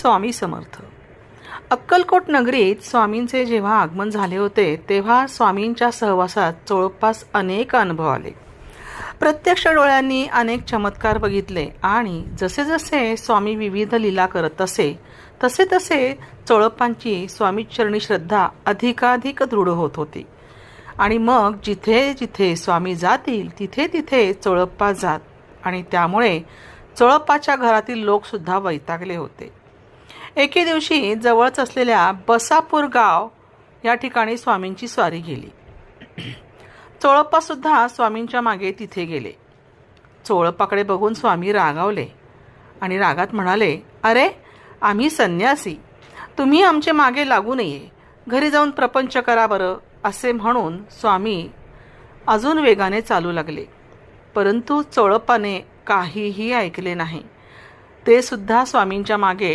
स्वामी समर्थ. अक्कलकोट नगरीत स्वामींचे जेव्हा आगमन झाले होते तेव्हा स्वामींच्या सहवासात जवळपास अनेक अनुभव आले. प्रत्यक्ष डोळ्यांनी अनेक चमत्कार बघितले आणि जसे जसे स्वामी विविध लीला करत असे तसे तसे चोळप्पांची स्वामीचरणी श्रद्धा अधिकाधिक दृढ होत होती. आणि मग जिथे जिथे स्वामी जातील तिथे तिथे चोळप्पा जात आणि त्यामुळे चोळप्पाच्या घरातील लोकसुद्धा वैतागले होते. एके दिवशी जवळच असलेल्या बसापूर गाव या ठिकाणी स्वामींची स्वारी गेली. चोळप्पासुद्धा स्वामींच्या मागे तिथे गेले. चोळप्पाकडे बघून स्वामी रागावले आणि रागात म्हणाले, अरे आम्ही संन्यासी, तुम्ही आमचे मागे लागू नये, घरी जाऊन प्रपंच करा बरं. असे म्हणून स्वामी अजून वेगाने चालू लागले. परंतु चोळप्पाने काहीही ऐकले नाही. ते सुद्धा स्वामींच्या मागे